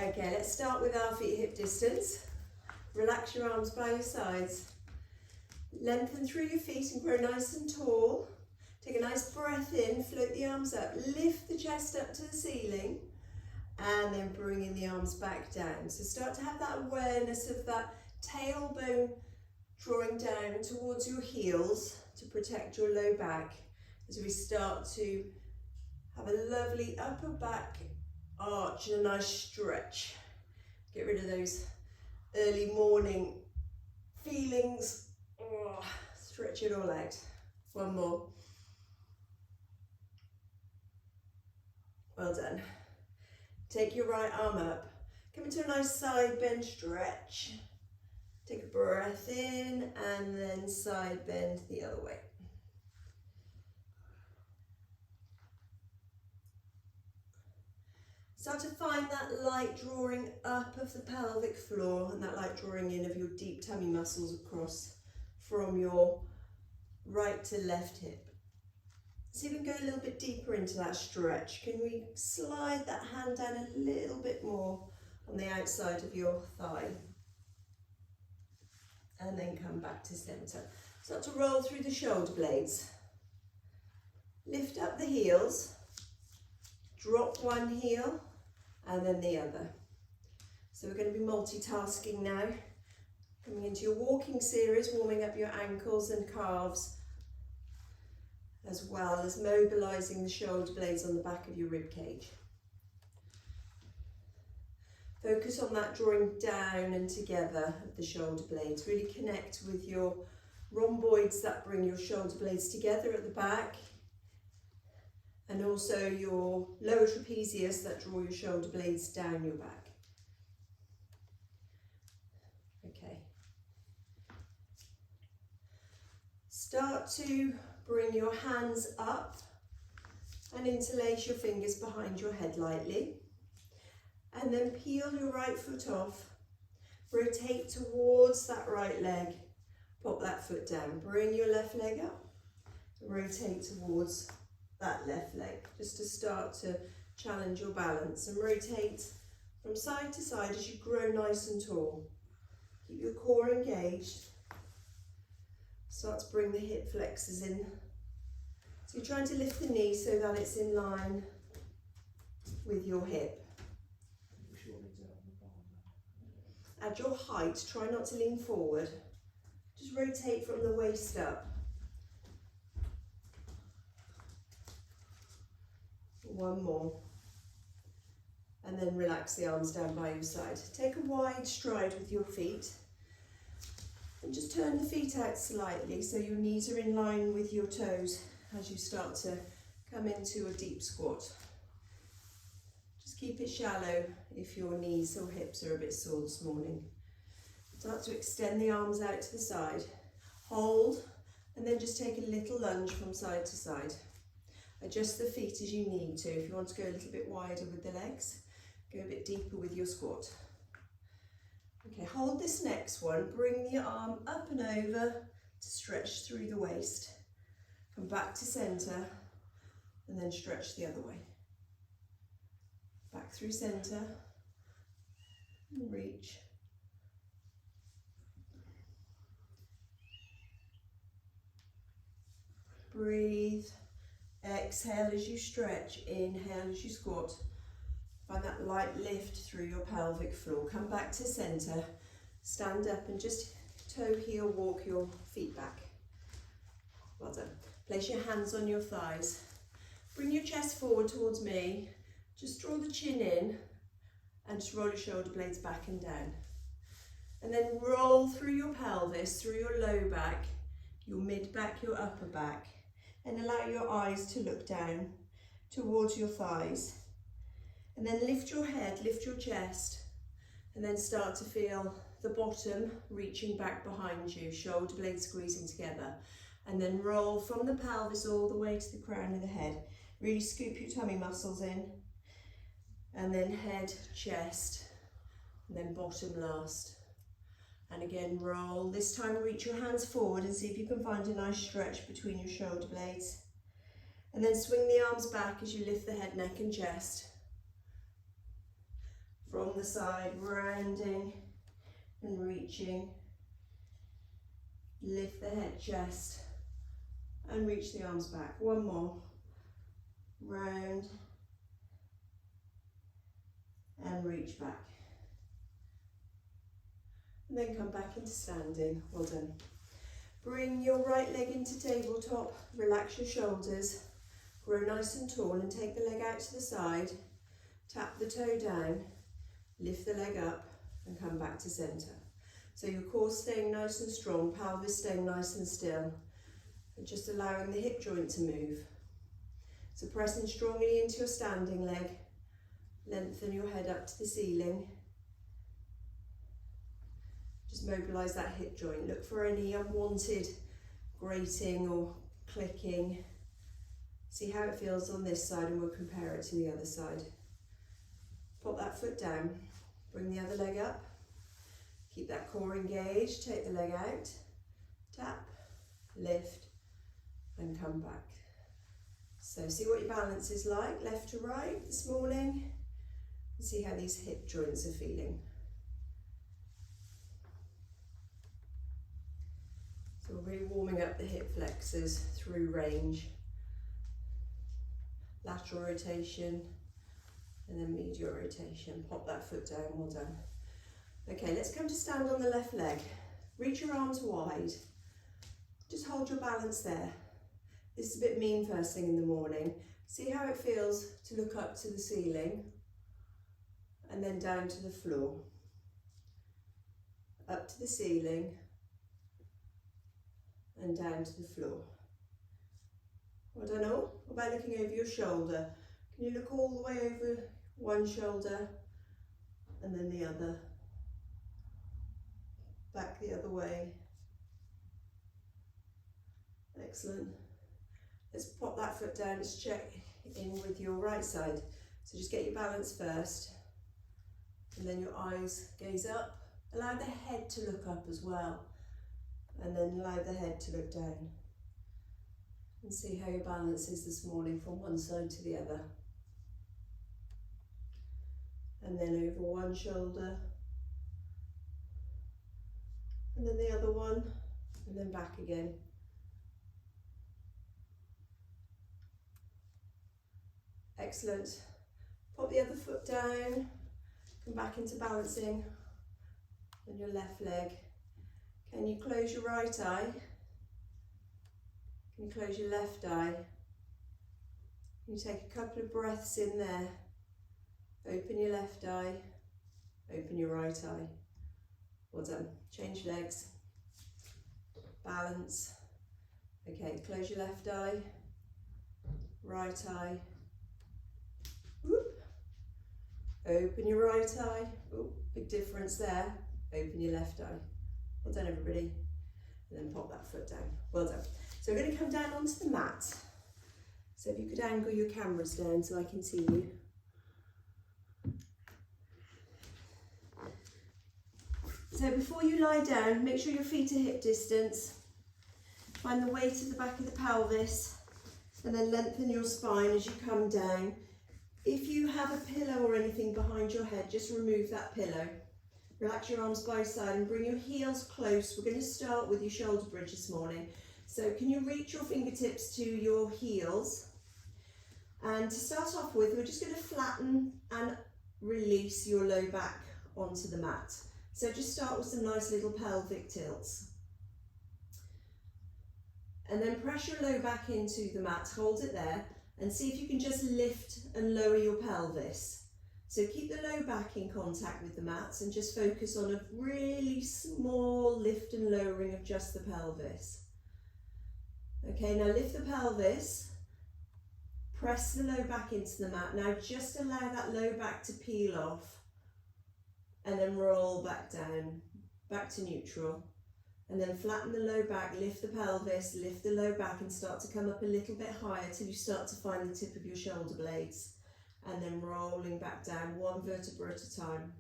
Okay, let's start with our feet hip distance. Relax your arms by your sides. Lengthen through your feet and grow nice and tall. Take a nice breath in, float the arms up, lift the chest up to the ceiling, and then bringing the arms back down. So start to have that awareness of that tailbone drawing down towards your heels to protect your low back as we start to have a lovely upper back arch and a nice stretch. Get rid of those early morning feelings. Oh, stretch it all out. One more. Well done. Take your right arm up. Come into a nice side bend stretch. Take a breath in and then side bend the other way. Start to find that light drawing up of the pelvic floor and that light drawing in of your deep tummy muscles across from your right to left hip. See if we can go a little bit deeper into that stretch. Can we slide that hand down a little bit more on the outside of your thigh? And then come back to center. Start to roll through the shoulder blades. Lift up the heels. Drop one heel and then the other. So we're going to be multitasking now. Coming into your walking series, warming up your ankles and calves, as well as mobilizing the shoulder blades on the back of your rib cage. Focus on that drawing down and together of the shoulder blades. Really connect with your rhomboids that bring your shoulder blades together at the back, and also your lower trapezius that draw your shoulder blades down your back. Okay. Start to bring your hands up and interlace your fingers behind your head lightly. And then peel your right foot off. Rotate towards that right leg. Pop that foot down. Bring your left leg up. Rotate towards that left leg, just to start to challenge your balance, and rotate from side to side as you grow nice and tall. Keep your core engaged. Start to bring the hip flexors in. So you're trying to lift the knee so that it's in line with your hip. At your height, try not to lean forward. Just rotate from the waist up. One more. And then relax the arms down by your side. Take a wide stride with your feet. And just turn the feet out slightly so your knees are in line with your toes as you start to come into a deep squat. Just keep it shallow if your knees or hips are a bit sore this morning. Start to extend the arms out to the side. Hold, and then just take a little lunge from side to side. Adjust the feet as you need to. If you want to go a little bit wider with the legs, go a bit deeper with your squat. Okay, hold this next one. Bring the arm up and over to stretch through the waist. Come back to center and then stretch the other way. Back through center and reach. Breathe. Exhale as you stretch, inhale as you squat. Find that light lift through your pelvic floor. Come back to center, stand up and just toe heel walk your feet back. Well done. Place your hands on your thighs. Bring your chest forward towards me. Just draw the chin in and just roll your shoulder blades back and down. And then roll through your pelvis, through your low back, your mid back, your upper back. And allow your eyes to look down towards your thighs. And then lift your head, lift your chest, and then start to feel the bottom reaching back behind you, shoulder blades squeezing together. And then roll from the pelvis all the way to the crown of the head. Really scoop your tummy muscles in. And then head, chest, and then bottom last. And again, roll. This time reach your hands forward and see if you can find a nice stretch between your shoulder blades. And then swing the arms back as you lift the head, neck and chest. From on the side, rounding and reaching. Lift the head, chest, and reach the arms back. One more. Round and reach back. And then come back into standing. Well done. Bring your right leg into tabletop, relax your shoulders, grow nice and tall and take the leg out to the side, tap the toe down, lift the leg up and come back to centre. So your core staying nice and strong, pelvis staying nice and still, and just allowing the hip joint to move. So pressing strongly into your standing leg, lengthen your head up to the ceiling. Just mobilise that hip joint. Look for any unwanted grating or clicking. See how it feels on this side and we'll compare it to the other side. Pop that foot down, bring the other leg up. Keep that core engaged, take the leg out, tap, lift and come back. So see what your balance is like, left to right this morning. And see how these hip joints are feeling. So we're really warming up the hip flexors through range, lateral rotation, and then medial rotation. Pop that foot down, well done. Okay, let's come to stand on the left leg. Reach your arms wide. Just hold your balance there. This is a bit mean first thing in the morning. See how it feels to look up to the ceiling and then down to the floor. Up to the ceiling and down to the floor. Well done all. What about looking over your shoulder? Can you look all the way over one shoulder and then the other? Back the other way. Excellent. Let's pop that foot down. Let's check in with your right side. So just get your balance first and then your eyes gaze up. Allow the head to look up as well and then allow the head to look down. And see how your balance is this morning from one side to the other. And then over one shoulder and then the other one and then back again. Excellent. Pop the other foot down, come back into balancing on your left leg. Can you close your right eye? Can you close your left eye? Can you take a couple of breaths in there? Open your left eye, open your right eye. Well done. Change legs. Balance. Okay, close your left eye, right eye. Whoop. Open your right eye. Ooh, big difference there. Open your left eye. Well done, everybody. And then pop that foot down. Well done. So we're going to come down onto the mat. So if you could angle your cameras down so I can see you. So before you lie down, make sure your feet are hip distance. Find the weight at the back of the pelvis and then lengthen your spine as you come down. If you have a pillow or anything behind your head, just remove that pillow. Relax your arms by side and bring your heels close. We're going to start with your shoulder bridge this morning. So can you reach your fingertips to your heels? And to start off with, we're just going to flatten and release your low back onto the mat. So just start with some nice little pelvic tilts. And then press your low back into the mat, hold it there, and see if you can just lift and lower your pelvis. So keep the low back in contact with the mat and just focus on a really small lift and lowering of just the pelvis. Okay, now lift the pelvis, press the low back into the mat. Now just allow that low back to peel off and then roll back down, back to neutral. And then flatten the low back, lift the pelvis, lift the low back and start to come up a little bit higher till you start to find the tip of your shoulder blades. And then rolling back down, one vertebra at a time.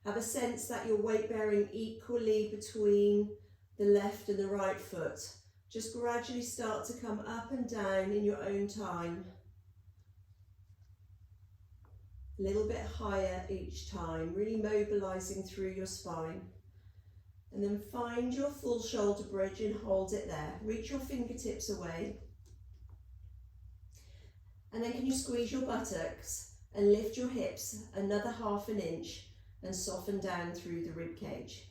Have a sense that you're weight bearing equally between the left and the right foot. Just gradually start to come up and down in your own time. A little bit higher each time, really mobilizing through your spine. And then find your full shoulder bridge and hold it there. Reach your fingertips away. And then can you squeeze your buttocks and lift your hips another ½ an inch and soften down through the rib cage.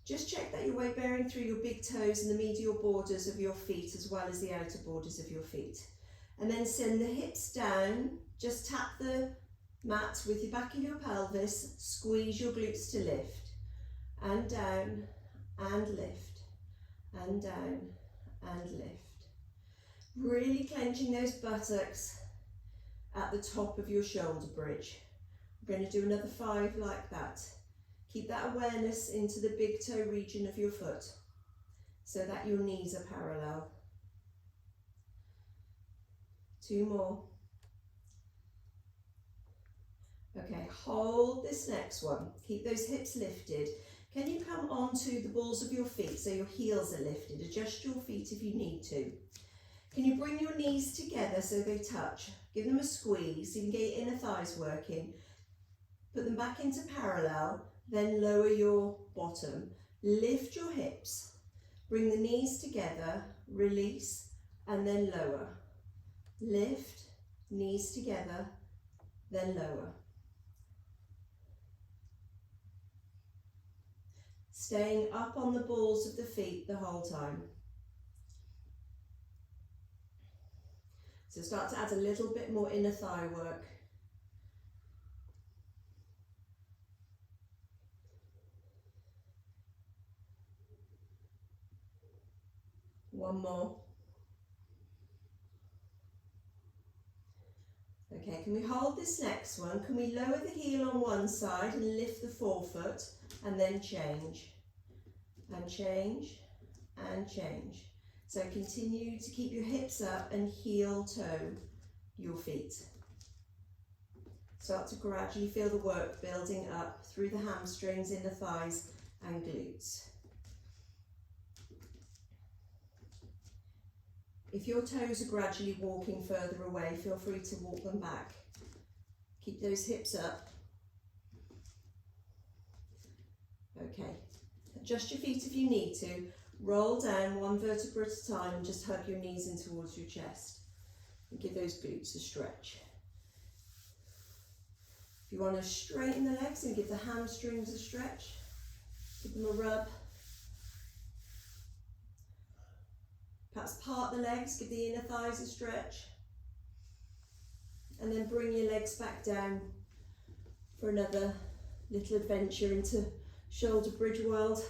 Just check that your weight bearing through your big toes and the medial borders of your feet as well as the outer borders of your feet. And then send the hips down, just tap the mat with the back of your pelvis, squeeze your glutes to lift, and down, and lift, and down, and lift. Really clenching those buttocks at the top of your shoulder bridge. We're going to do another 5 like that. Keep that awareness into the big toe region of your foot so that your knees are parallel. 2 more. Okay, hold this next one. Keep those hips lifted. Can you come onto the balls of your feet so your heels are lifted? Adjust your feet if you need to. Can you bring your knees together so they touch? Give them a squeeze so you can get your inner thighs working. Put them back into parallel, then lower your bottom. Lift your hips. Bring the knees together, release, and then lower. Lift, knees together, then lower. Staying up on the balls of the feet the whole time. So start to add a little bit more inner thigh work. One more. Okay, can we hold this next one? Can we lower the heel on one side and lift the forefoot and then change? And change, and change. So continue to keep your hips up and heel toe your feet. Start to gradually feel the work building up through the hamstrings, inner thighs and glutes. If your toes are gradually walking further away, feel free to walk them back. Keep those hips up. Okay, adjust your feet if you need to. Roll down 1 vertebra at a time and just hug your knees in towards your chest. And give those glutes a stretch. If you want to straighten the legs and give the hamstrings a stretch, give them a rub. Perhaps part the legs, give the inner thighs a stretch. And then bring your legs back down for another little adventure into shoulder bridge world.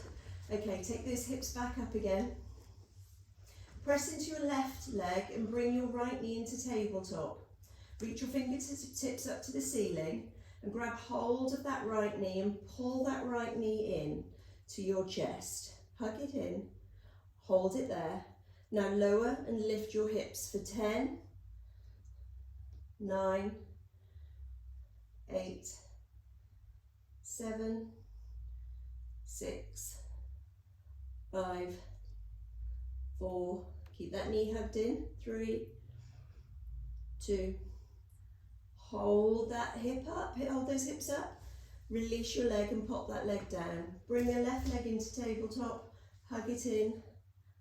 Okay, take those hips back up again. Press into your left leg and bring your right knee into tabletop. Reach your fingertips up to the ceiling and grab hold of that right knee and pull that right knee in to your chest. Hug it in, hold it there. Now lower and lift your hips for 10, 9, 8, 7, 6, 5, 4, keep that knee hugged in, 3, 2, hold that hip up, hold those hips up, release your leg and pop that leg down. Bring the left leg into tabletop, hug it in,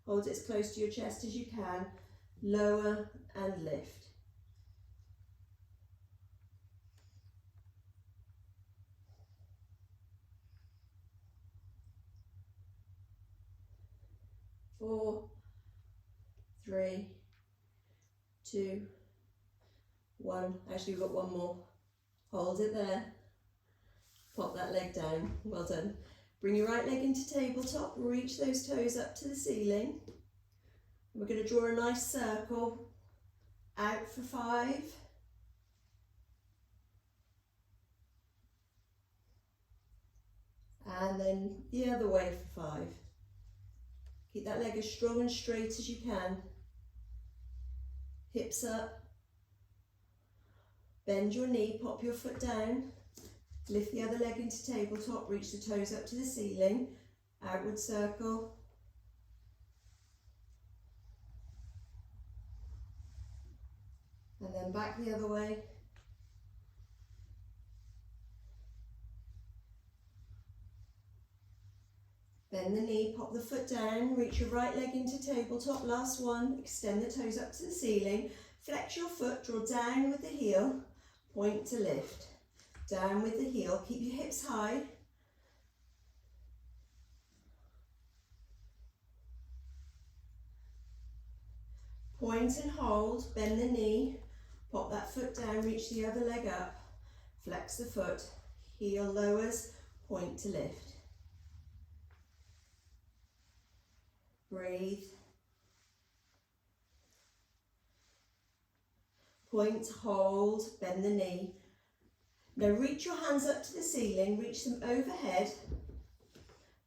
hold it as close to your chest as you can, lower and lift. Four, 3, 2, 1. Actually, we've got one more. Hold it there. Pop that leg down. Well done. Bring your right leg into tabletop. Reach those toes up to the ceiling. We're going to draw a nice circle. Out for 5. And then the other way for 5. Keep that leg as strong and straight as you can. Hips up. Bend your knee, pop your foot down. Lift the other leg into tabletop, reach the toes up to the ceiling. Outward circle. And then back the other way. Bend the knee, pop the foot down, reach your right leg into tabletop, last one, extend the toes up to the ceiling, flex your foot, draw down with the heel, point to lift, down with the heel, keep your hips high. Point and hold, bend the knee, pop that foot down, reach the other leg up, flex the foot, heel lowers, point to lift. Breathe. Point, hold, bend the knee. Now reach your hands up to the ceiling, reach them overhead.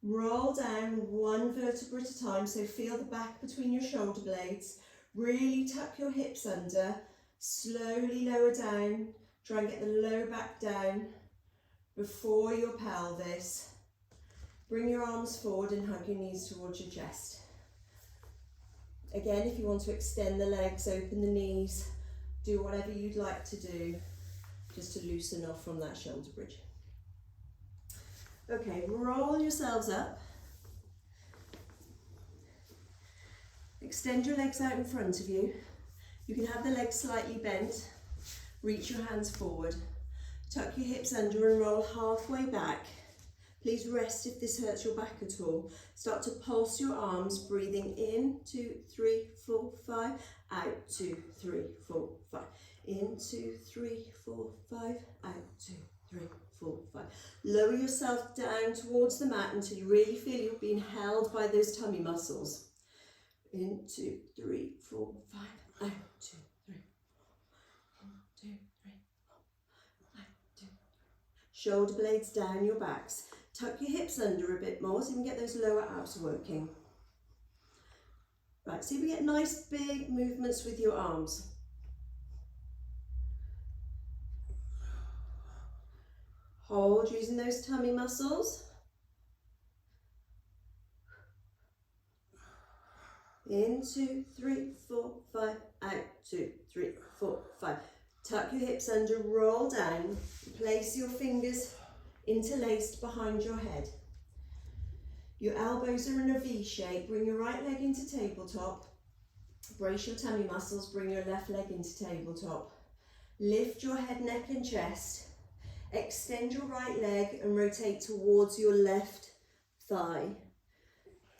Roll down one vertebra at a time, so feel the back between your shoulder blades. Really tuck your hips under, slowly lower down. Try and get the lower back down before your pelvis. Bring your arms forward and hug your knees towards your chest. Again, if you want to extend the legs, open the knees, do whatever you'd like to do, just to loosen off from that shoulder bridge. Okay, roll yourselves up. Extend your legs out in front of you. You can have the legs slightly bent. Reach your hands forward. Tuck your hips under and roll halfway back. Please rest if this hurts your back at all. Start to pulse your arms, breathing in, 2, 3, 4, 5, out, 2, 3, 4, 5. In, 2, 3, 4, 5, out, 2, 3, 4, 5. Lower yourself down towards the mat until you really feel you're being held by those tummy muscles. In, 2, 3, 4, 5, out, 2, 3, 4, 2, 3, 4, out, 2. Shoulder blades down your backs. Tuck your hips under a bit more so you can get those lower abs working. Right, see if we get nice big movements with your arms. Hold using those tummy muscles. In, 2, 3, 4, 5, out, 2, 3, 4, 5. Tuck your hips under, roll down, place your fingers interlaced behind your head. Your elbows are in a V shape. Bring your right leg into tabletop. Brace your tummy muscles, bring your left leg into tabletop. Lift your head, neck and chest. Extend your right leg and rotate towards your left thigh.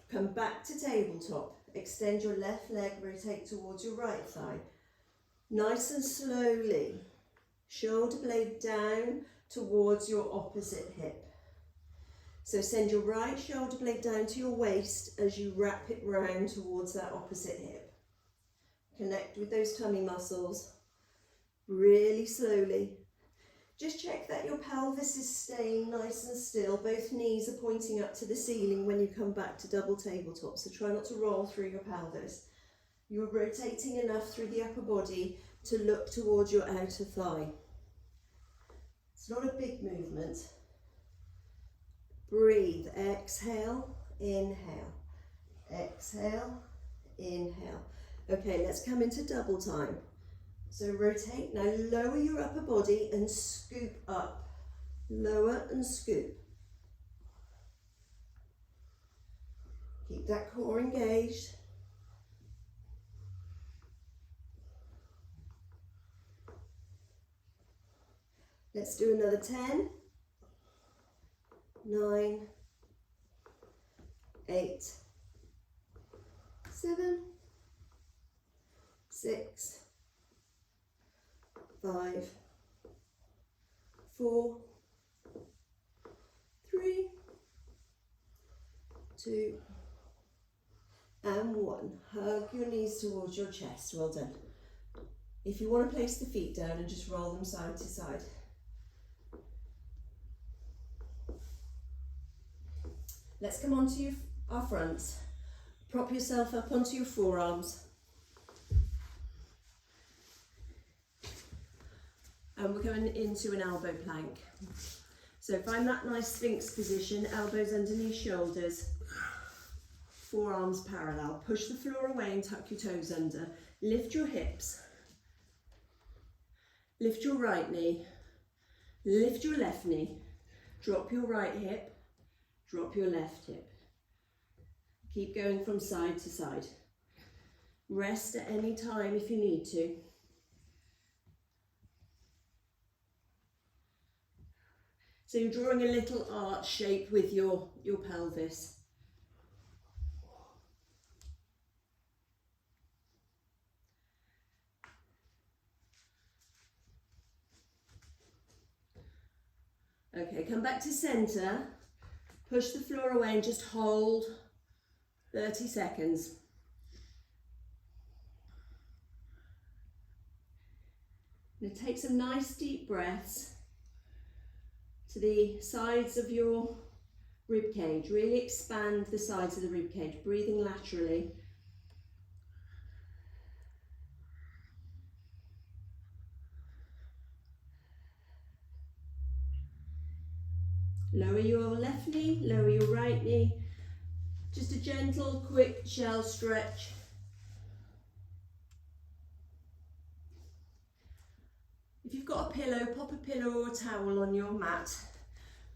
Come back to tabletop. Extend your left leg, rotate towards your right thigh. Nice and slowly. Shoulder blade down towards your opposite hip. So send your right shoulder blade down to your waist as you wrap it round towards that opposite hip. Connect with those tummy muscles, really slowly. Just check that your pelvis is staying nice and still. Both knees are pointing up to the ceiling when you come back to double tabletop, so try not to roll through your pelvis. You're rotating enough through the upper body to look towards your outer thigh. It's not a big movement. Breathe, exhale, inhale, exhale, inhale. Okay, let's come into double time. So rotate, now lower your upper body and scoop up. Lower and scoop. Keep that core engaged. Let's do another 10, 9, 8, 7, 6, 5, 4, 3, 2, and 1. Hug your knees towards your chest. Well done. If you want to place the feet down and just roll them side to side. Let's come onto our fronts. Prop yourself up onto your forearms. And we're going into an elbow plank. So find that nice Sphinx position, elbows underneath shoulders, forearms parallel. Push the floor away and tuck your toes under. Lift your hips. Lift your right knee. Lift your left knee. Drop your right hip. Drop your left hip. Keep going from side to side. Rest at any time if you need to. So you're drawing a little arch shape with your pelvis. Okay, come back to centre, push the floor away and just hold 30 seconds. Now take some nice deep breaths to the sides of your rib cage. Really expand the sides of the rib cage, breathing laterally. Lower your left knee, lower your right knee. Just a gentle, quick shell stretch. If you've got a pillow, pop a pillow or a towel on your mat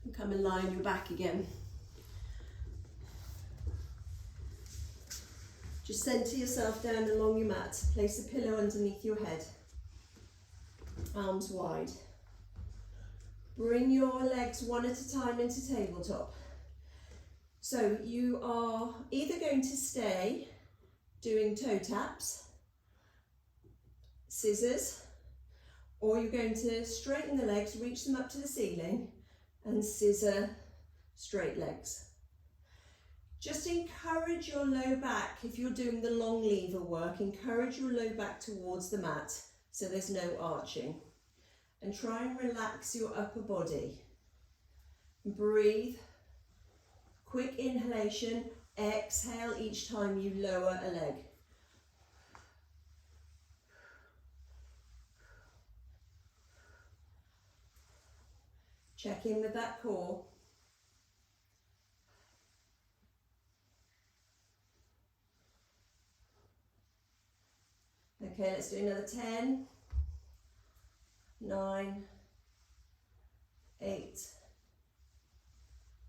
and come and lie on your back again. Just centre yourself down along your mat. Place a pillow underneath your head. Arms wide. Bring your legs one at a time into tabletop. So you are either going to stay doing toe taps, scissors, or you're going to straighten the legs, reach them up to the ceiling and scissor straight legs. Just encourage your low back, if you're doing the long lever work, encourage your low back towards the mat so there's no arching. And try and relax your upper body. Breathe. Quick inhalation, exhale each time you lower a leg. Check in with that core. Okay, let's do another 10, 9, 8,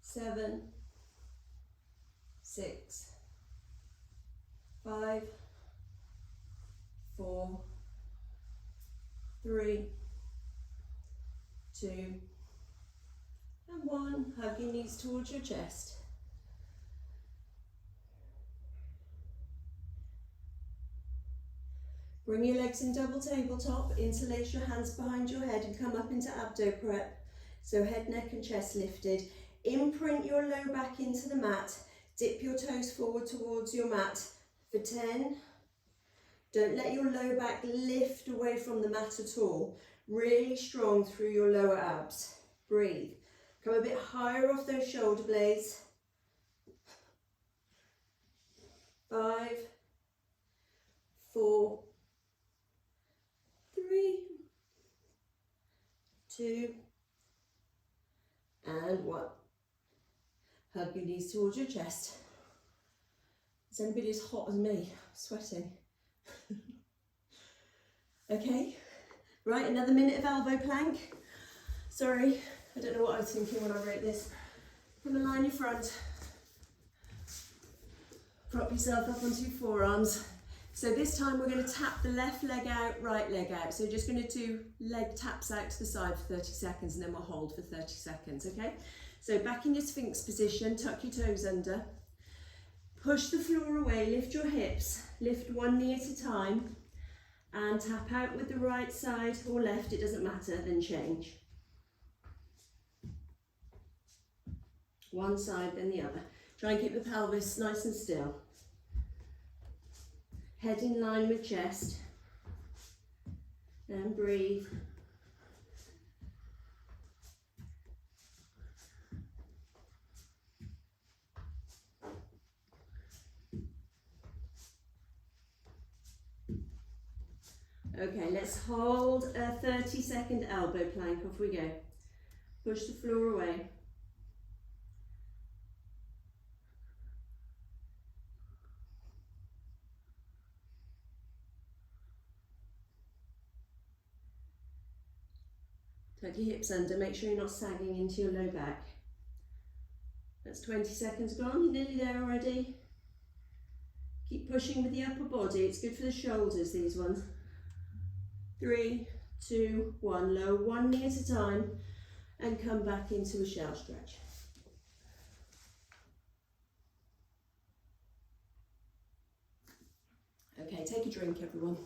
7, 6, 5, 4, 3, 2, and 1. Hug your knees towards your chest. Bring your legs in double tabletop, interlace your hands behind your head and come up into abdo prep. So head, neck and chest lifted. Imprint your low back into the mat. Dip your toes forward towards your mat for 10. Don't let your low back lift away from the mat at all. Really strong through your lower abs. Breathe. Come a bit higher off those shoulder blades. 5, 4, 3, 2, and 1. Hug your knees towards your chest. Is anybody as hot as me? Sweating. Okay, right, another minute of elbow plank. Sorry, I don't know what I was thinking when I wrote this. Come and lie in your front. Prop yourself up onto your forearms. So this time we're going to tap the left leg out, right leg out. So just going to do leg taps out to the side for 30 seconds and then we'll hold for 30 seconds, okay? So back in your Sphinx position, tuck your toes under. Push the floor away, lift your hips, lift one knee at a time and tap out with the right side or left, it doesn't matter, then change. One side, then the other. Try and keep the pelvis nice and still. Head in line with chest. And breathe. Okay, let's hold a 30-second elbow plank. Off we go. Push the floor away. Tuck your hips under, make sure you're not sagging into your low back. That's 20 seconds gone, you're nearly there already. Keep pushing with the upper body. It's good for the shoulders, these ones. 3, 2, 1. Lower one knee at a time and come back into a shell stretch. Okay, take a drink, everyone.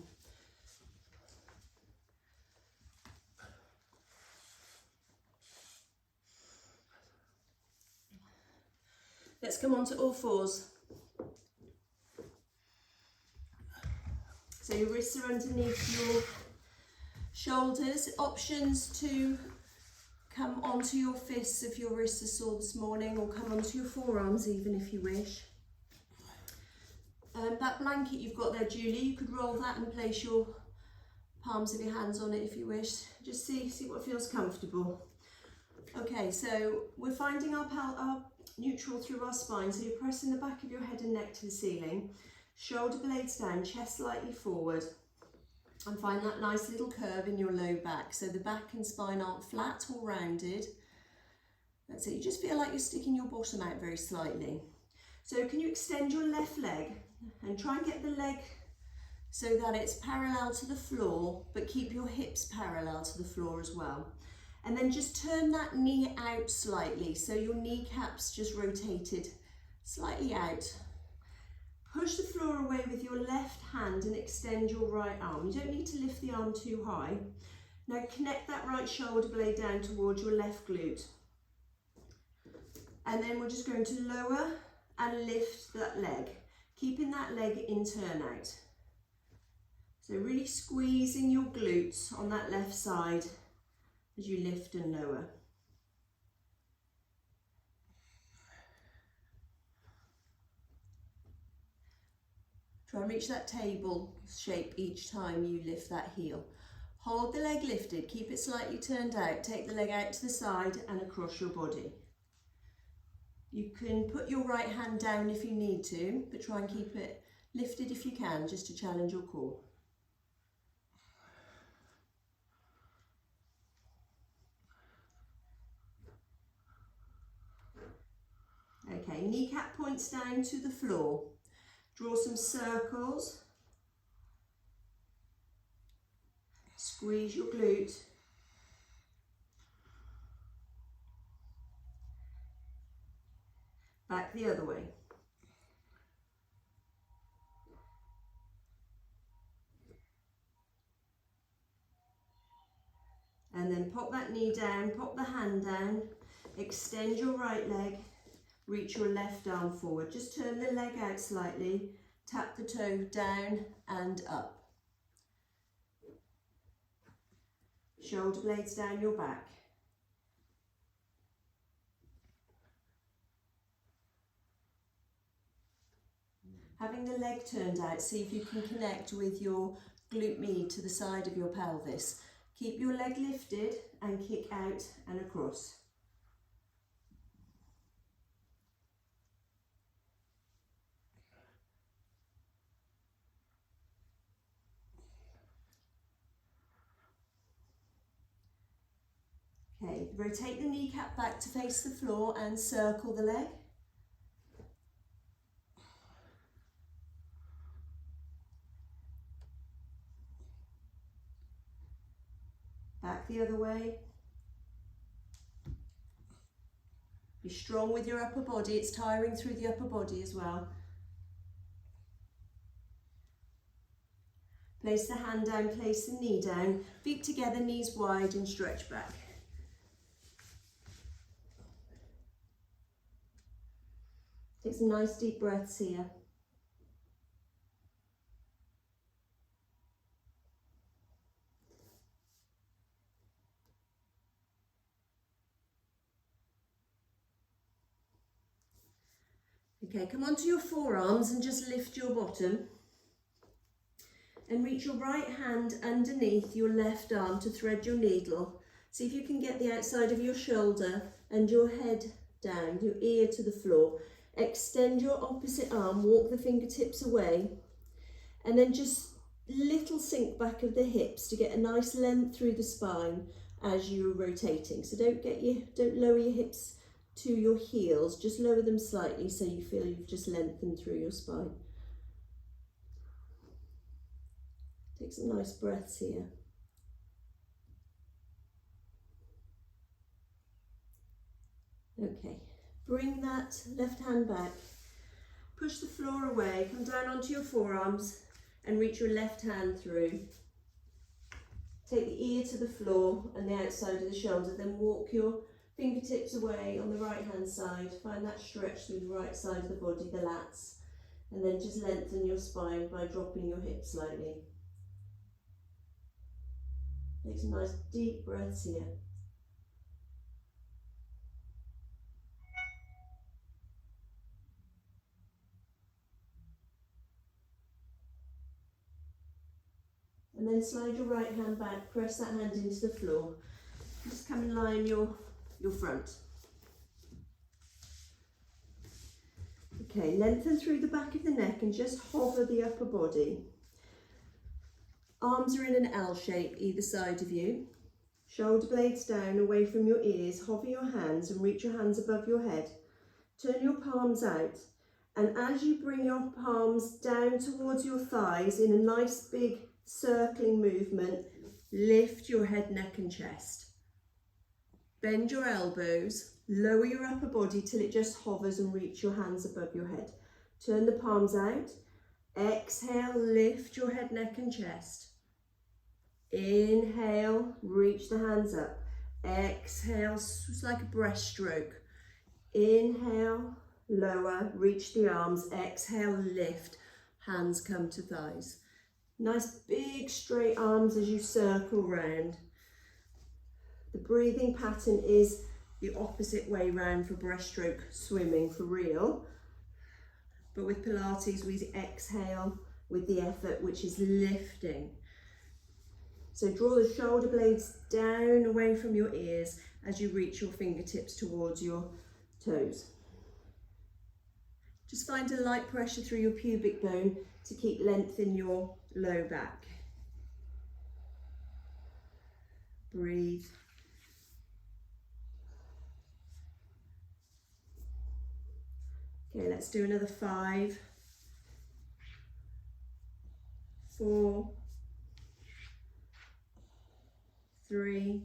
Let's come on to all fours. So your wrists are underneath your shoulders. Options to come onto your fists if your wrists are sore this morning, or come onto your forearms even if you wish. That blanket you've got there, Julie, you could roll that and place your palms of your hands on it if you wish. Just see what feels comfortable. Okay, so we're finding our neutral through our spine, so you're pressing the back of your head and neck to the ceiling, shoulder blades down, chest slightly forward, and find that nice little curve in your low back, so the back and spine aren't flat or rounded. That's it, you just feel like you're sticking your bottom out very slightly. So can you extend your left leg and try and get the leg so that it's parallel to the floor, but keep your hips parallel to the floor as well. And then just turn that knee out slightly, so your kneecaps just rotated slightly out. Push the floor away with your left hand and extend your right arm. You don't need to lift the arm too high. Now connect that right shoulder blade down towards your left glute. And then we're just going to lower and lift that leg, keeping that leg in turn out. So really squeezing your glutes on that left side as you lift and lower. Try and reach that table shape each time you lift that heel. Hold the leg lifted, keep it slightly turned out, take the leg out to the side and across your body. You can put your right hand down if you need to, but try and keep it lifted if you can, just to challenge your core. Okay, kneecap points down to the floor. Draw some circles. Squeeze your glute. Back the other way. And then pop that knee down, pop the hand down, extend your right leg. Reach your left arm forward. Just turn the leg out slightly, tap the toe down and up. Shoulder blades down your back. Having the leg turned out, see if you can connect with your glute med to the side of your pelvis. Keep your leg lifted and kick out and across. Okay, rotate the kneecap back to face the floor and circle the leg. Back the other way. Be strong with your upper body, it's tiring through the upper body as well. Place the hand down, place the knee down, feet together, knees wide and stretch back. Take some nice deep breaths here. Okay, come onto your forearms and just lift your bottom. And reach your right hand underneath your left arm to thread your needle. See if you can get the outside of your shoulder and your head down, your ear to the floor. Extend your opposite arm, walk the fingertips away, and then just little sink back of the hips to get a nice length through the spine as you're rotating. So don't lower your hips to your heels, just lower them slightly so you feel you've just lengthened through your spine. Take some nice breaths here. Okay, bring that left hand back. Push the floor away, come down onto your forearms and reach your left hand through. Take the ear to the floor and the outside of the shoulder, then walk your fingertips away on the right hand side. Find that stretch through the right side of the body, the lats, and then just lengthen your spine by dropping your hips slightly. Take some nice deep breaths here. And then slide your right hand back, press that hand into the floor. Just come and lie on your front. Okay, lengthen through the back of the neck and just hover the upper body. Arms are in an L shape either side of you. Shoulder blades down away from your ears. Hover your hands and reach your hands above your head. Turn your palms out, and as you bring your palms down towards your thighs in a nice big circling movement, lift your head, neck and chest. Bend your elbows, lower your upper body till it just hovers and reach your hands above your head. Turn the palms out. Exhale, lift your head, neck and chest. Inhale, reach the hands up. Exhale, it's like a breaststroke. Inhale, lower, reach the arms. Exhale, lift, hands come to thighs. Nice big straight arms as you circle round. The breathing pattern is the opposite way round for breaststroke swimming for real. But with Pilates, we exhale with the effort, which is lifting. So draw the shoulder blades down away from your ears as you reach your fingertips towards your toes. Just find a light pressure through your pubic bone to keep length in your low back. Breathe. Okay, let's do another 5, 4, 3,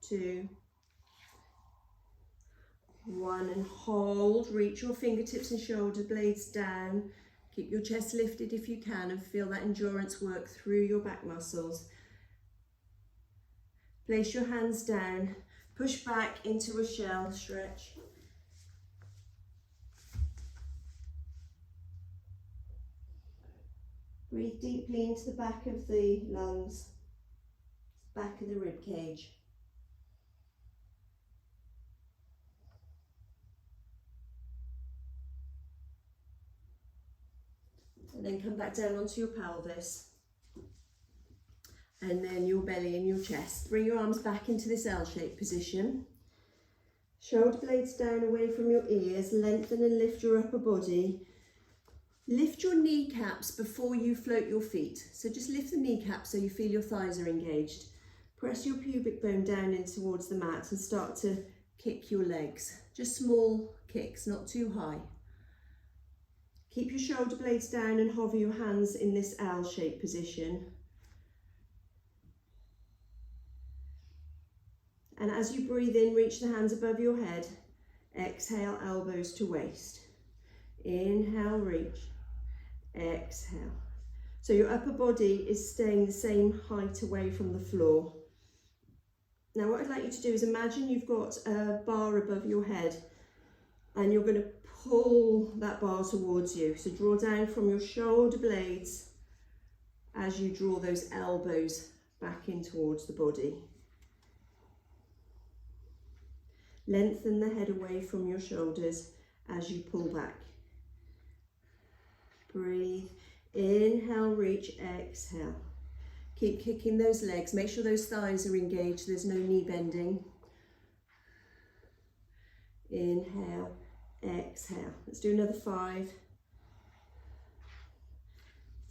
2, 1, and hold. Reach your fingertips and shoulder blades down. Keep your chest lifted if you can and feel that endurance work through your back muscles. Place your hands down, push back into a shell stretch. Breathe deeply into the back of the lungs, back of the rib cage. And then come back down onto your pelvis. And then your belly and your chest. Bring your arms back into this L-shaped position. Shoulder blades down away from your ears. Lengthen and lift your upper body. Lift your kneecaps before you float your feet. So just lift the kneecaps so you feel your thighs are engaged. Press your pubic bone down in towards the mat and start to kick your legs. Just small kicks, not too high. Keep your shoulder blades down and hover your hands in this L-shaped position. And as you breathe in, reach the hands above your head. Exhale, elbows to waist. Inhale, reach. Exhale. So your upper body is staying the same height away from the floor. Now what I'd like you to do is imagine you've got a bar above your head and you're going to pull that bar towards you. So draw down from your shoulder blades as you draw those elbows back in towards the body. Lengthen the head away from your shoulders as you pull back. Breathe. Inhale, reach, exhale. Keep kicking those legs. Make sure those thighs are engaged. There's no knee bending. Inhale, exhale. Let's do another 5,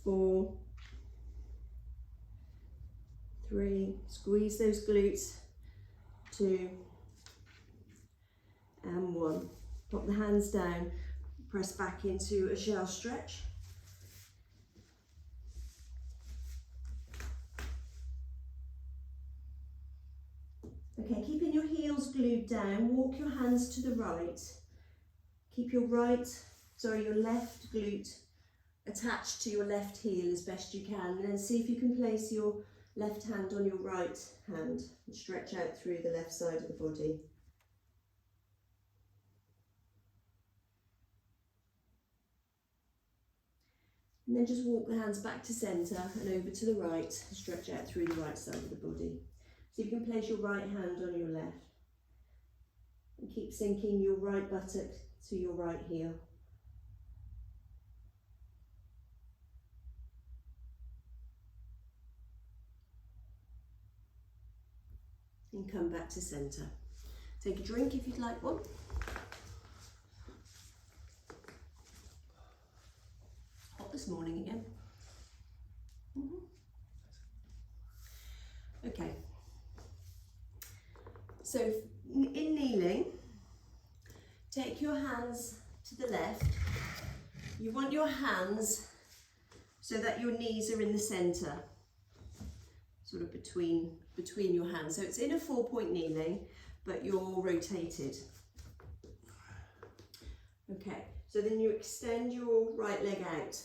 4, 3. Squeeze those glutes. 2 and 1. Pop the hands down. Press back into a shell stretch. Okay, keeping your heels glued down, walk your hands to the right. Keep your your left glute attached to your left heel as best you can, and then see if you can place your left hand on your right hand and stretch out through the left side of the body. And then just walk the hands back to centre and over to the right and stretch out through the right side of the body. So you can place your right hand on your left and keep sinking your right buttock to your right heel. And come back to centre. Take a drink if you'd like one. Hot this morning again. Okay. So in kneeling, take your hands to the left. You want your hands so that your knees are in the centre, sort of between your hands. So it's in a 4-point kneeling, but you're rotated. Okay, so then you extend your right leg out.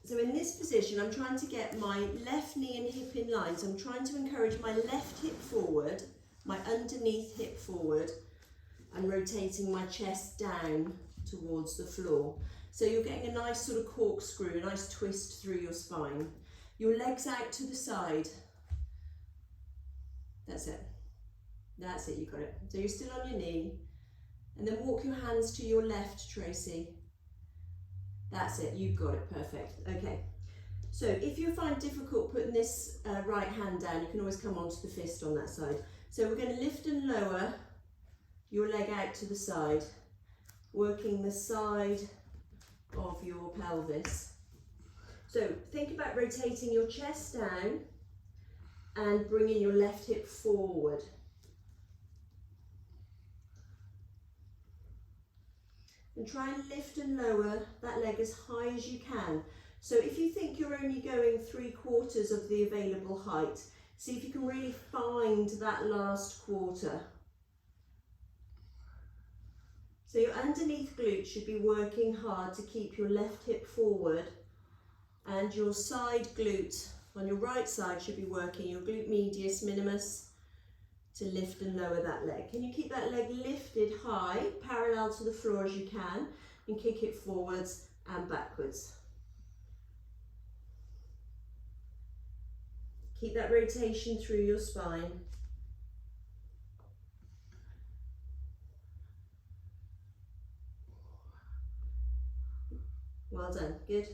So in this position, I'm trying to get my left knee and hip in line. So I'm trying to encourage my left hip forward, my underneath hip forward, and rotating my chest down towards the floor. So you're getting a nice sort of corkscrew, a nice twist through your spine. Your legs out to the side. That's it. That's it, you got it. So you're still on your knee. And then walk your hands to your left, Tracy. That's it, you've got it, perfect. Okay, so if you find difficult putting this right hand down, you can always come onto the fist on that side. So we're going to lift and lower your leg out to the side, working the side of your pelvis. So think about rotating your chest down and bringing your left hip forward. And try and lift and lower that leg as high as you can. So if you think you're only going 3/4 of the available height, see if you can really find that last quarter. So your underneath glute should be working hard to keep your left hip forward, and your side glute on your right side should be working, your glute medius minimus, to lift and lower that leg. Can you keep that leg lifted high, parallel to the floor as you can, and kick it forwards and backwards. Keep that rotation through your spine. Well done, good.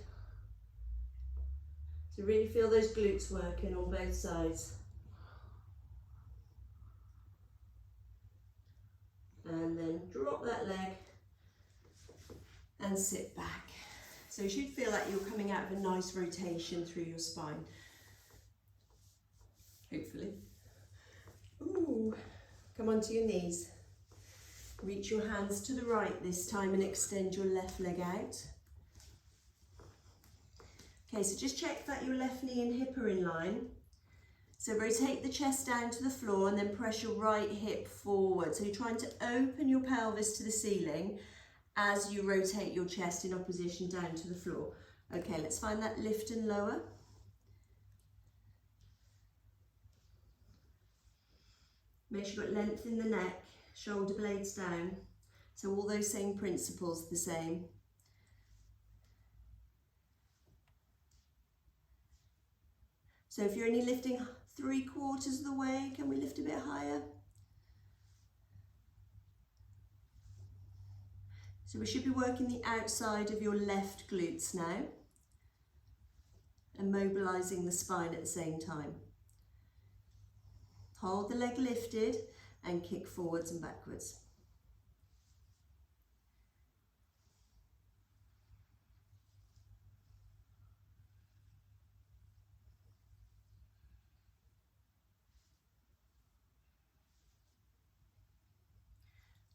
So really feel those glutes working on both sides. And then drop that leg and sit back. So you should feel like you're coming out of a nice rotation through your spine. Hopefully. Ooh. Come onto your knees. Reach your hands to the right this time and extend your left leg out. Okay, so just check that your left knee and hip are in line. So rotate the chest down to the floor and then press your right hip forward. So you're trying to open your pelvis to the ceiling as you rotate your chest in opposition down to the floor. Okay, let's find that lift and lower. Make sure you've got length in the neck, shoulder blades down. So all those same principles the same. So if you're only lifting 3/4 of the way, can we lift a bit higher? So we should be working the outside of your left glutes now and mobilising the spine at the same time. Hold the leg lifted and kick forwards and backwards.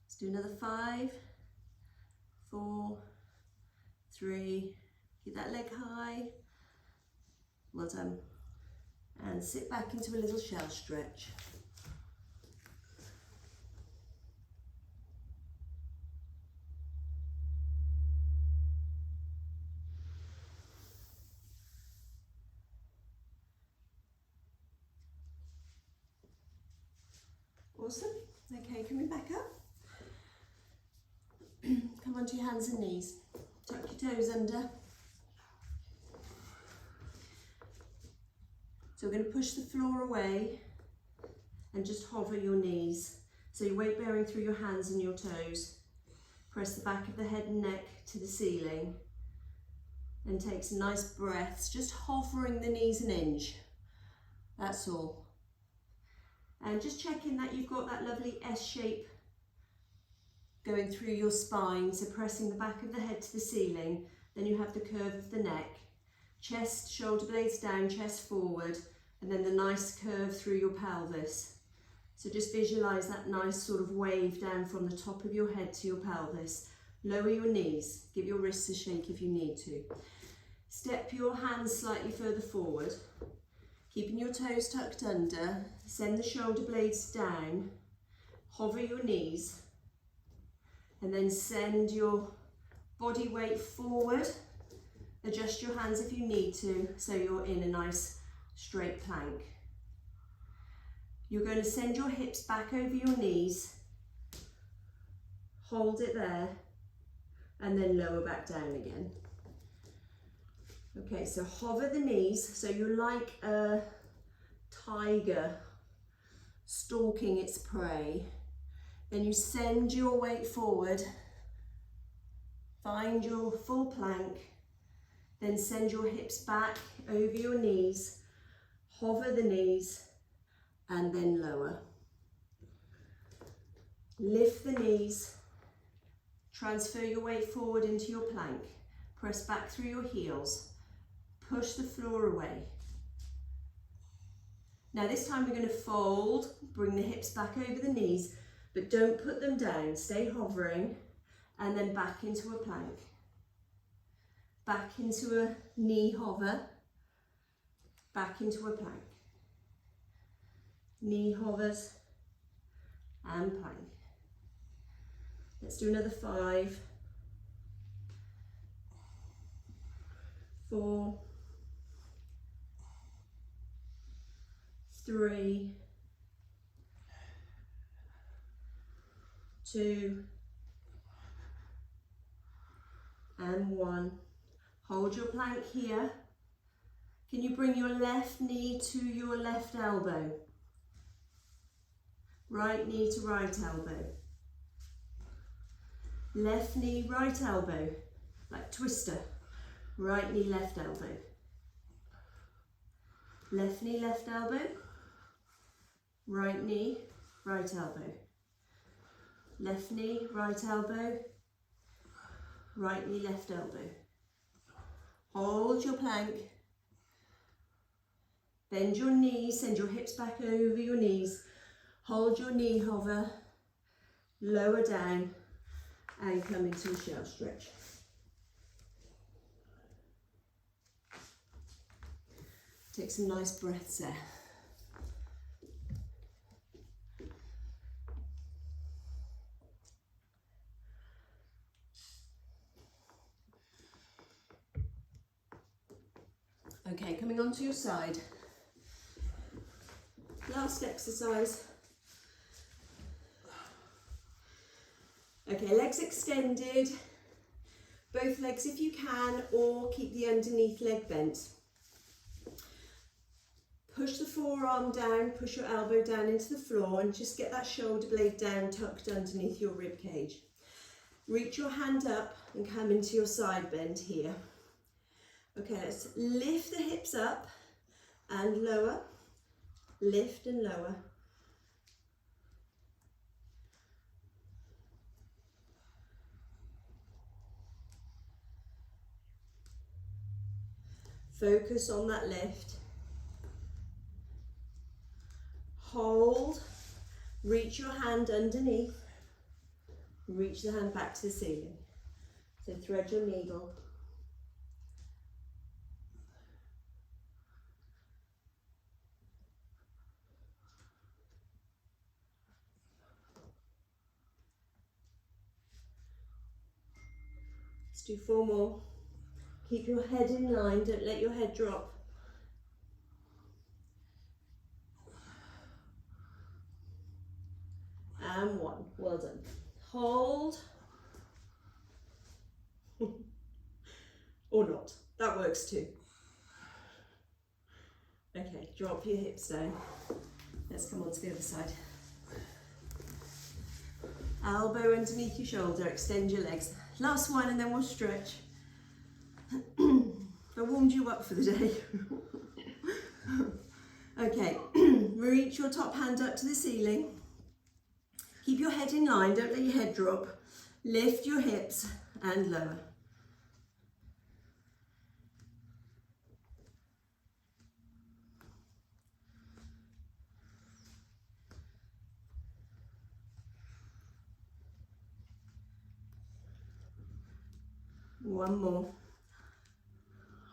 Let's do another 5, 4, 3, keep that leg high, well done, and sit back into a little shell stretch. Awesome. Okay, coming back up. Come onto your hands and knees. Tuck your toes under. So we're going to push the floor away and just hover your knees. So your weight bearing through your hands and your toes. Press the back of the head and neck to the ceiling. And take some nice breaths, just hovering the knees an inch. That's all. And just checking that you've got that lovely S shape going through your spine. So pressing the back of the head to the ceiling. Then you have the curve of the neck. Chest, shoulder blades down, chest forward. And then the nice curve through your pelvis. So just visualize that nice sort of wave down from the top of your head to your pelvis. Lower your knees, give your wrists a shake if you need to. Step your hands slightly further forward, keeping your toes tucked under. Send the shoulder blades down, hover your knees, and then send your body weight forward. Adjust your hands if you need to, so you're in a nice straight plank. You're going to send your hips back over your knees, hold it there, and then lower back down again. Okay, so hover the knees, so you're like a tiger stalking its prey. Then you send your weight forward, find your full plank, then send your hips back over your knees, hover the knees, and then lower. Lift the knees, transfer your weight forward into your plank, press back through your heels, push the floor away. Now this time we're going to fold, bring the hips back over the knees, but don't put them down, stay hovering, and then back into a plank. Back into a knee hover, back into a plank. Knee hovers and plank. Let's do another 5, 4, 3, 2, and 1. Hold your plank here. Can you bring your left knee to your left elbow? Right knee to right elbow. Left knee, right elbow, like twister. Right knee, left elbow. Left knee, left elbow. Right knee, right elbow. Left knee, right elbow. Right knee, left elbow. Hold your plank. Bend your knees, send your hips back over your knees. Hold your knee hover, lower down, and come into a shell stretch. Take some nice breaths there. Okay, coming onto your side. Last exercise. Okay, legs extended, both legs if you can, or keep the underneath leg bent. Push the forearm down, push your elbow down into the floor, and just get that shoulder blade down tucked underneath your rib cage. Reach your hand up and come into your side bend here. Okay, let's lift the hips up and lower, lift and lower. Focus on that lift. Hold, reach your hand underneath, reach the hand back to the ceiling. So thread your needle. Let's do 4 more. Keep your head in line, don't let your head drop. and 1. Well done. Hold. Or not. That works too. Okay, drop your hips down. Let's come on to the other side. Elbow underneath your shoulder, extend your legs. Last one and then we'll stretch. I warmed you up for the day. Okay, reach your top hand up to the ceiling. Keep your head in line, don't let your head drop. Lift your hips and lower. One more.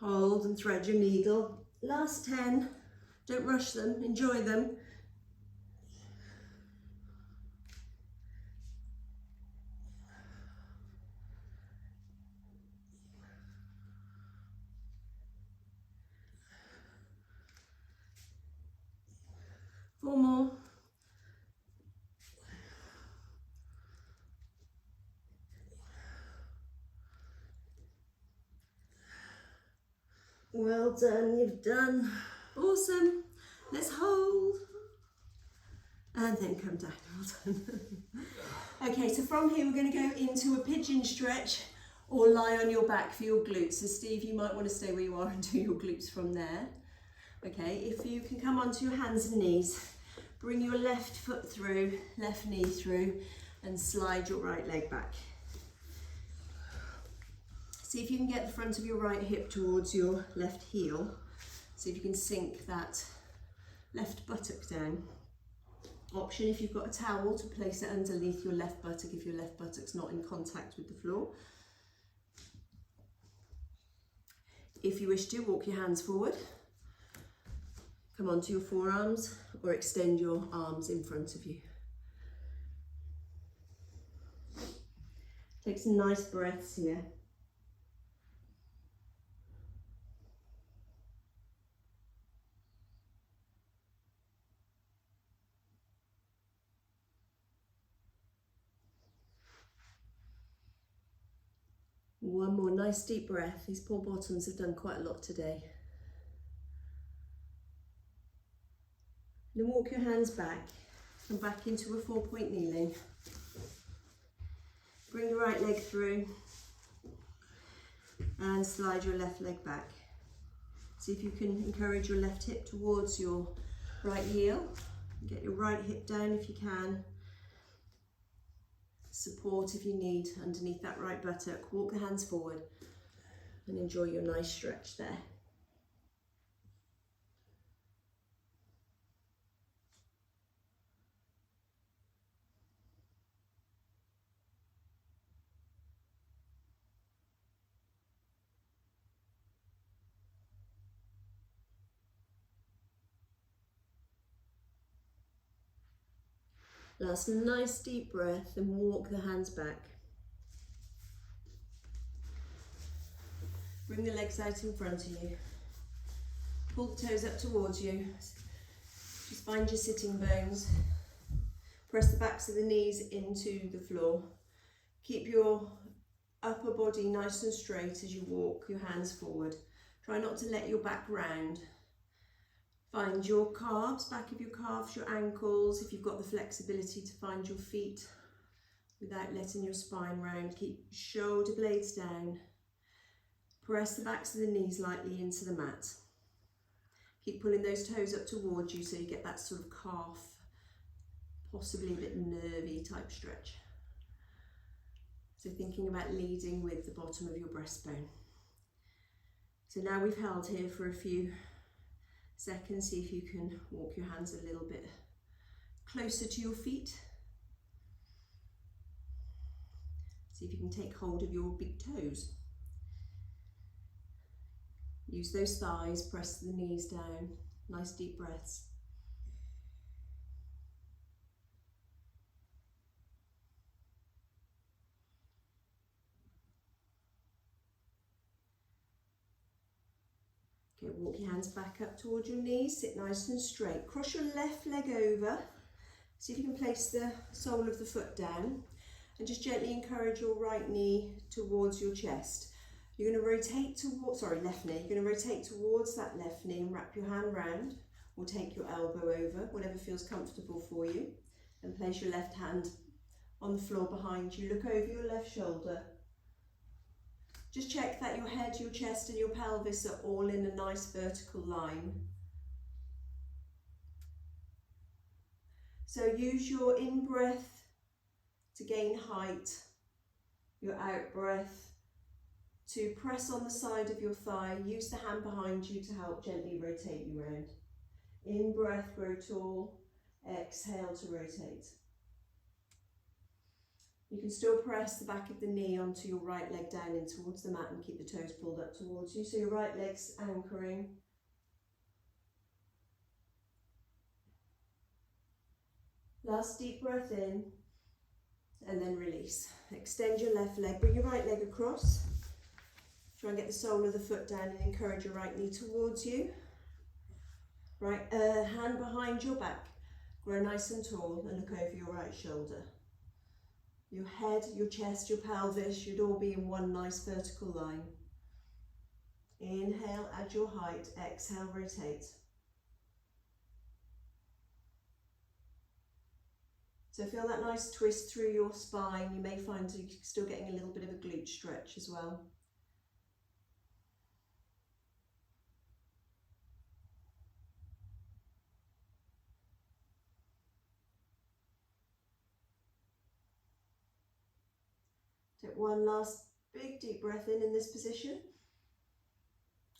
Hold and thread your needle. Last 10. Don't rush them, enjoy them. Four more. Well done, you've done. Awesome. Let's hold. And then come down. Well done. Okay, so from here we're going to go into a pigeon stretch or lie on your back for your glutes. So Steve, you might want to stay where you are and do your glutes from there. Okay, if you can come onto your hands and knees, bring your left foot through, left knee through, and slide your right leg back. See if you can get the front of your right hip towards your left heel. See if you can sink that left buttock down. Option if you've got a towel to place it underneath your left buttock if your left buttock's not in contact with the floor. If you wish to, walk your hands forward. Come onto your forearms or extend your arms in front of you. Take some nice breaths here. One more nice deep breath. These poor bottoms have done quite a lot today. Then walk your hands back and back into a 4-point kneeling. Bring the right leg through and slide your left leg back. See if you can encourage your left hip towards your right heel. Get your right hip down if you can. Support if you need underneath that right buttock. Walk the hands forward and enjoy your nice stretch there. Last nice deep breath and walk the hands back. Bring the legs out in front of you. Pull the toes up towards you. Just find your sitting bones. Press the backs of the knees into the floor. Keep your upper body nice and straight as you walk your hands forward. Try not to let your back round. Find your calves, back of your calves, your ankles, if you've got the flexibility to find your feet without letting your spine round. Keep shoulder blades down. Press the backs of the knees lightly into the mat. Keep pulling those toes up towards you so you get that sort of calf, possibly a bit nervy type stretch. So thinking about leading with the bottom of your breastbone. So now we've held here for a few seconds. See if you can walk your hands a little bit closer to your feet. See if you can take hold of your big toes. Use those thighs, press the knees down. Nice deep breaths. Okay, walk your hands back up towards your knees, sit nice and straight. Cross your left leg over, See if you can place the sole of the foot down and just gently encourage your right knee towards your chest. You're going to rotate towards, left knee. You're going to rotate towards that left knee and wrap your hand round, or take your elbow over, whatever feels comfortable for you, and place your left hand on the floor behind you. Look over your left shoulder. Just check that your head, your chest and your pelvis are all in a nice vertical line. So use your in-breath to gain height, your out-breath to press on the side of your thigh. Use the hand behind you to help gently rotate you round. In-breath, grow tall. Exhale to rotate. You can still press the back of the knee onto your right leg down in towards the mat and keep the toes pulled up towards you. So your right leg's anchoring. Last deep breath in and then release. Extend your left leg, bring your right leg across. Try and get the sole of the foot down and encourage your right knee towards you. Right hand behind your back. Grow nice and tall and look over your right shoulder. Your head, your chest, your pelvis should all be in one nice vertical line. Inhale, add your height. Exhale, rotate. So feel that nice twist through your spine. You may find you're still getting a little bit of a glute stretch as well. Take one last big deep breath in this position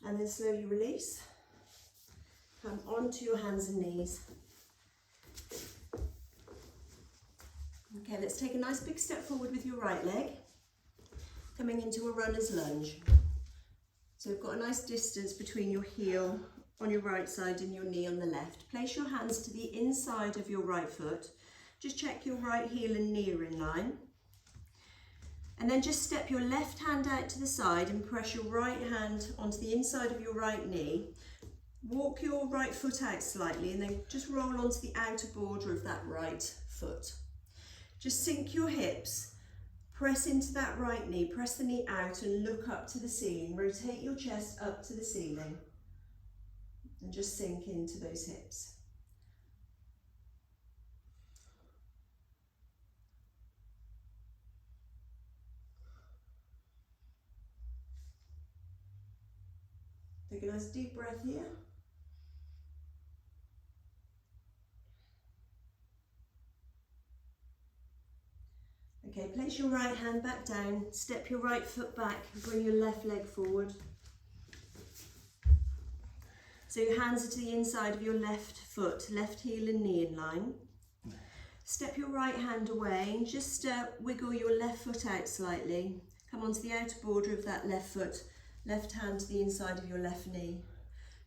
and then slowly release. Come onto your hands and knees. Okay, let's take a nice big step forward with your right leg, coming into a runner's lunge. So we've got a nice distance between your heel on your right side and your knee on the left. Place your hands to the inside of your right foot. Just check your right heel and knee are in line. And then just step your left hand out to the side and press your right hand onto the inside of your right knee. Walk your right foot out slightly and then just roll onto the outer border of that right foot. Just sink your hips, press into that right knee, press the knee out and look up to the ceiling. Rotate your chest up to the ceiling and just sink into those hips. Take a nice deep breath here. Okay, place your right hand back down, step your right foot back, and bring your left leg forward. So your hands are to the inside of your left foot, left heel and knee in line. Step your right hand away and just wiggle your left foot out slightly. Come onto the outer border of that left foot, left hand to the inside of your left knee.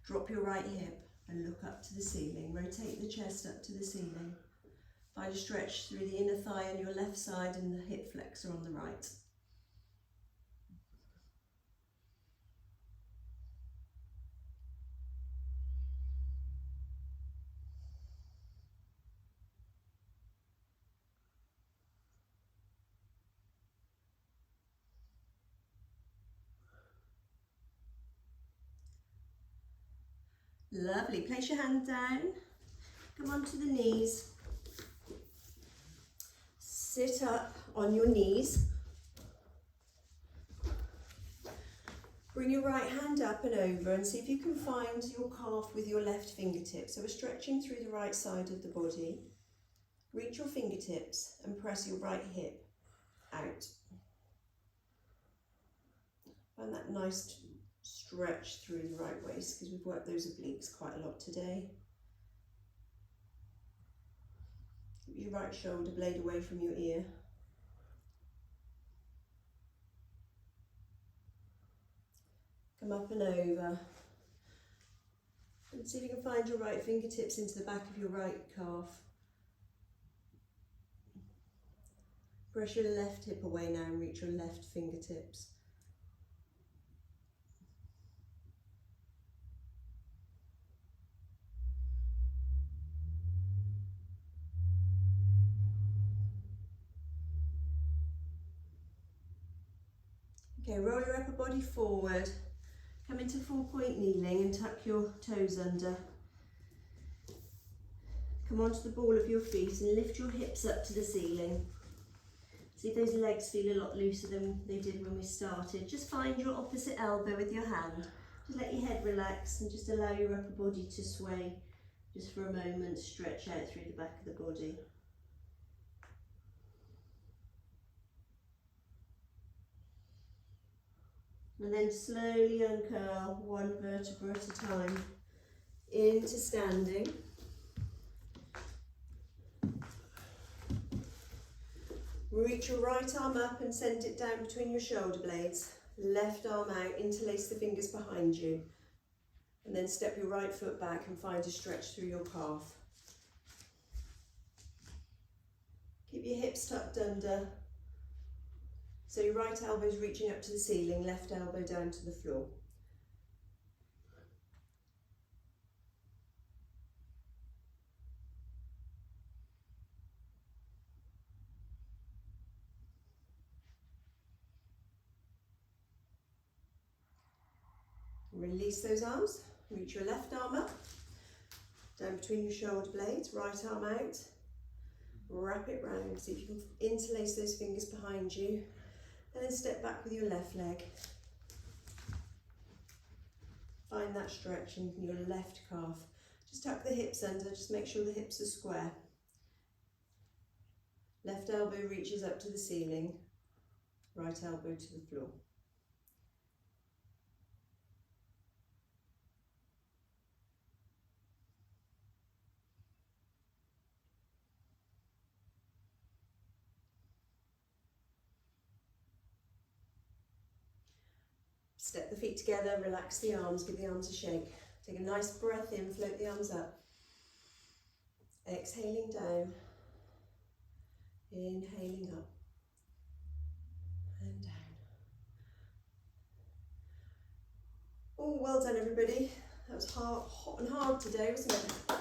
Drop your right hip and look up to the ceiling. Rotate the chest up to the ceiling. Find a stretch through the inner thigh on your left side and the hip flexor on the right. Lovely. Place your hand down. Come onto the knees. Sit up on your knees. Bring your right hand up and over and see if you can find your calf with your left fingertips. So we're stretching through the right side of the body. Reach your fingertips and press your right hip out. Find that nice stretch through the right waist because we've worked those obliques quite a lot today. Keep your right shoulder blade away from your ear. Come up and over. And see if you can find your right fingertips into the back of your right calf. Press your left hip away now and reach your left fingertips. Okay, roll your upper body forward. Come into 4-point kneeling and tuck your toes under. Come onto the ball of your feet and lift your hips up to the ceiling. See if those legs feel a lot looser than they did when we started. Just find your opposite elbow with your hand. Just let your head relax and just allow your upper body to sway just for a moment. Stretch out through the back of the body. And then slowly uncurl one vertebra at a time into standing. Reach your right arm up and send it down between your shoulder blades. Left arm out, interlace the fingers behind you. And then step your right foot back and find a stretch through your calf. Keep your hips tucked under. So your right elbow is reaching up to the ceiling, left elbow down to the floor. Release those arms, reach your left arm up, down between your shoulder blades, right arm out, wrap it round. See if you can interlace those fingers behind you, and then step back with your left leg. Find that stretch in your left calf. Just tuck the hips under, just make sure the hips are square. Left elbow reaches up to the ceiling, right elbow to the floor. Step the feet together, relax the arms, give the arms a shake. Take a nice breath in, float the arms up. Exhaling down, inhaling up and down. Oh, well done everybody. That was hot and hard today, wasn't it?